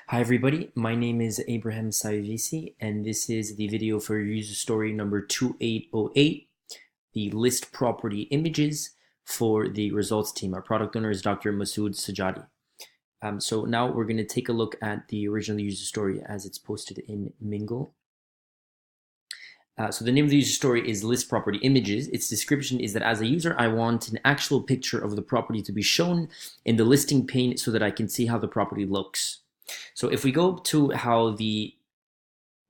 Hi everybody, my name is Abraham Saivisi and this is the video for user story number 2808, the list property images for the results team. Our product owner is Dr. Masood Sajadi. So now we're going to take a look at the original user story as it's posted in Mingle. So the name of the user story is list property images. Its description is that as a user, I want an actual picture of the property to be shown in the listing pane so that I can see how the property looks. So if we go to how the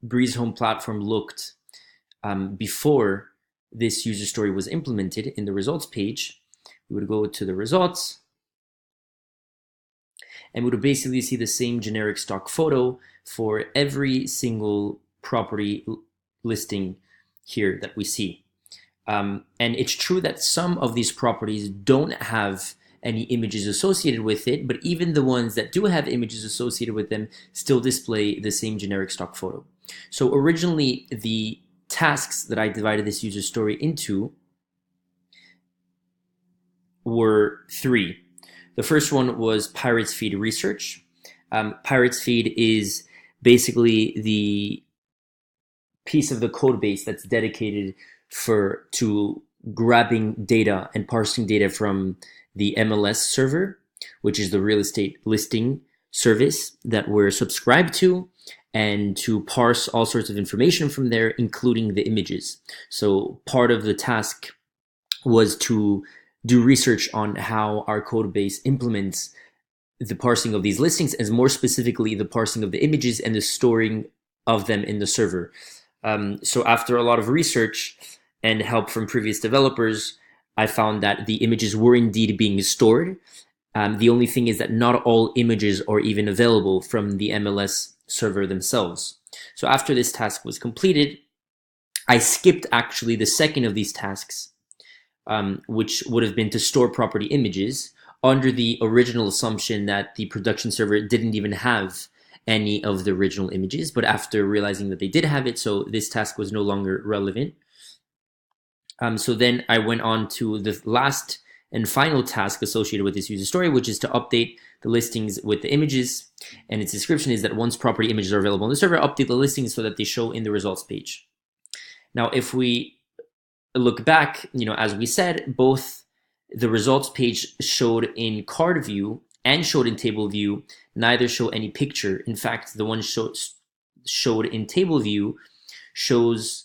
BreazeHome platform looked before this user story was implemented in the results page, we would go to the results and we would basically see the same generic stock photo for every single property listing here that we see. And it's true that some of these properties don't have any images associated with it, but even the ones that do have images associated with them still display the same generic stock photo. So originally, the tasks that I divided this user story into were three. The first one was Pirates Feed research. Pirates Feed is basically the piece of the code base that's dedicated to grabbing data and parsing data from the MLS server, which is the real estate listing service that we're subscribed to, and to parse all sorts of information from there, including the images. So part of the task was to do research on how our code base implements the parsing of these listings, and more specifically, the parsing of the images and the storing of them in the server. So after a lot of research and help from previous developers, I found that the images were indeed being stored. The only thing is that not all images are even available from the MLS server themselves. So after this task was completed, I skipped actually the second of these tasks, which would have been to store property images under the original assumption that the production server didn't even have any of the original images, but after realizing that they did have it, so this task was no longer relevant. So then I went on to the last and final task associated with this user story, which is to update the listings with the images. And its description is that once property images are available on the server, update the listings so that they show in the results page. Now, if we look back, as we said, both the results page showed in card view and showed in table view, neither show any picture. In fact, the one showed in table view shows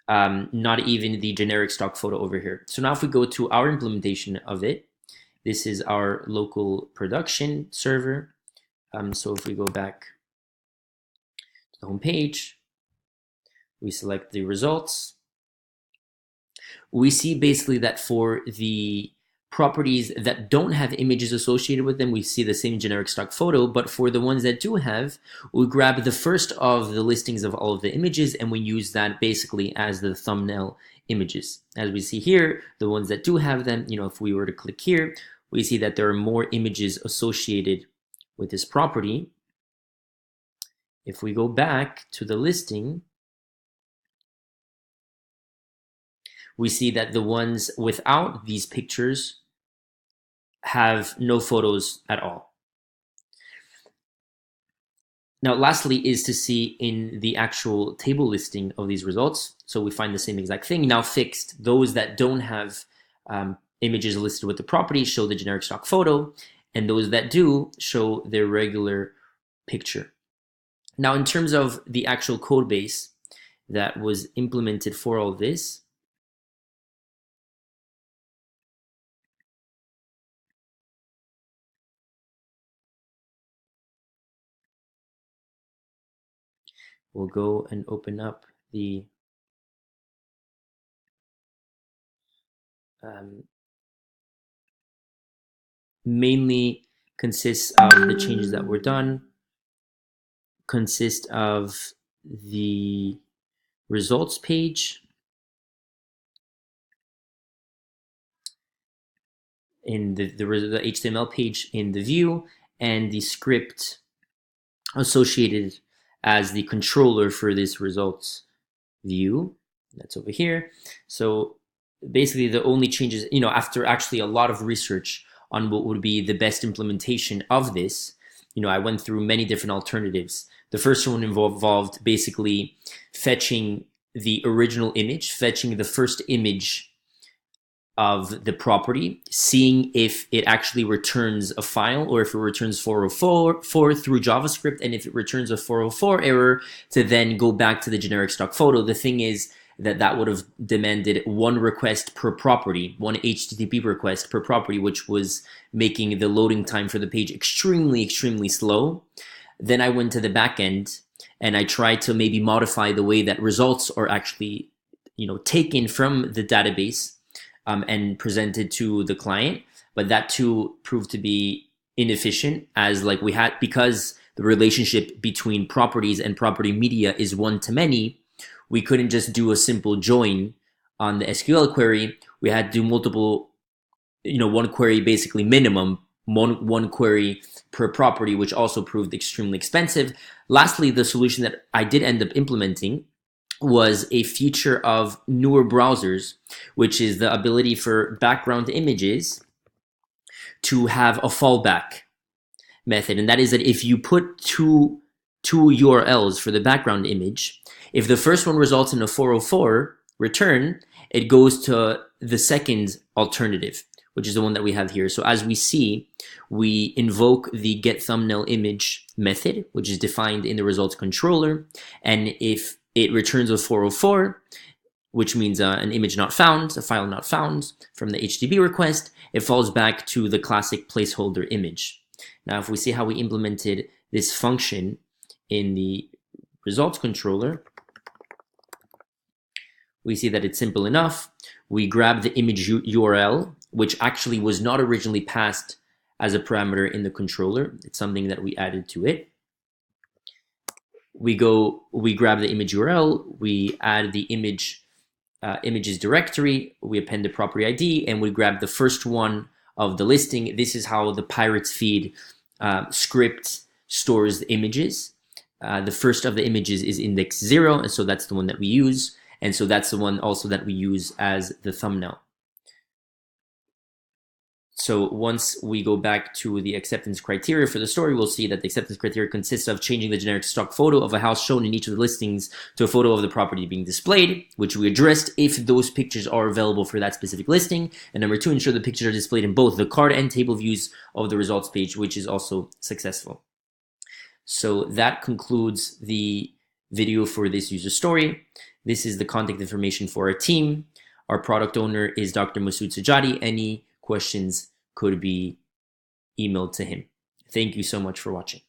not even the generic stock photo over here. So now if we go to our implementation of it, this is our local production server. So if we go back to the home page, we select the results. We see basically that for the properties that don't have images associated with them, we see the same generic stock photo, but for the ones that do have, we grab the first of the listings of all of the images and we use that basically as the thumbnail images. As we see here, the ones that do have them, if we were to click here, we see that there are more images associated with this property. If we go back to the listing, we see that the ones without these pictures have no photos at all. Now, lastly is to see in the actual table listing of these results. So we find the same exact thing. Now fixed, those that don't have images listed with the property show the generic stock photo, and those that do show their regular picture. Now, in terms of the actual code base that was implemented for all this, we'll go and open up the mainly consists of the changes that were done, consist of the results page in the HTML page in the view, and the script associated as the controller for this results view that's over here. So basically the only changes, after actually a lot of research on what would be the best implementation of this, I went through many different alternatives. The first one involved basically fetching the original image, fetching the first image of the property, seeing if it actually returns a file or if it returns 404 through JavaScript, and if it returns a 404 error, to then go back to the generic stock photo. The thing is that would have demanded one request per property, one HTTP request per property, which was making the loading time for the page extremely, extremely slow. Then I went to the back end and I tried to maybe modify the way that results are actually, taken from the database and presented to the client. But that too proved to be inefficient, as because the relationship between properties and property media is one-to-many, we couldn't just do a simple join on the SQL query. We had to do multiple, one query basically minimum, one query per property, which also proved extremely expensive. Lastly, the solution that I did end up implementing was a feature of newer browsers, which is the ability for background images to have a fallback method. And that is that if you put two URLs for the background image, if the first one results in a 404 return, it goes to the second alternative, which is the one that we have here. So as we see, we invoke the getThumbnailImage method, which is defined in the results controller. And if it returns a 404, which means an image not found, a file not found from the HTTP request, it falls back to the classic placeholder image. Now, if we see how we implemented this function in the results controller, we see that it's simple enough. We grab the image URL, which actually was not originally passed as a parameter in the controller. It's something that we added to it. We grab the image URL, we add the images directory, we append the property ID, and we grab the first one of the listing. This is how the Pirates feed script stores the images. The first of the images is index 0, and so that's the one that we use. And so that's the one also that we use as the thumbnail. So once we go back to the acceptance criteria for the story, we'll see that the acceptance criteria consists of changing the generic stock photo of a house shown in each of the listings to a photo of the property being displayed, which we addressed if those pictures are available for that specific listing. And number 2, ensure the pictures are displayed in both the card and table views of the results page, which is also successful. So that concludes the video for this user story. This is the contact information for our team. Our product owner is Dr. Masoud Sajadi. Any questions could be emailed to him. Thank you so much for watching.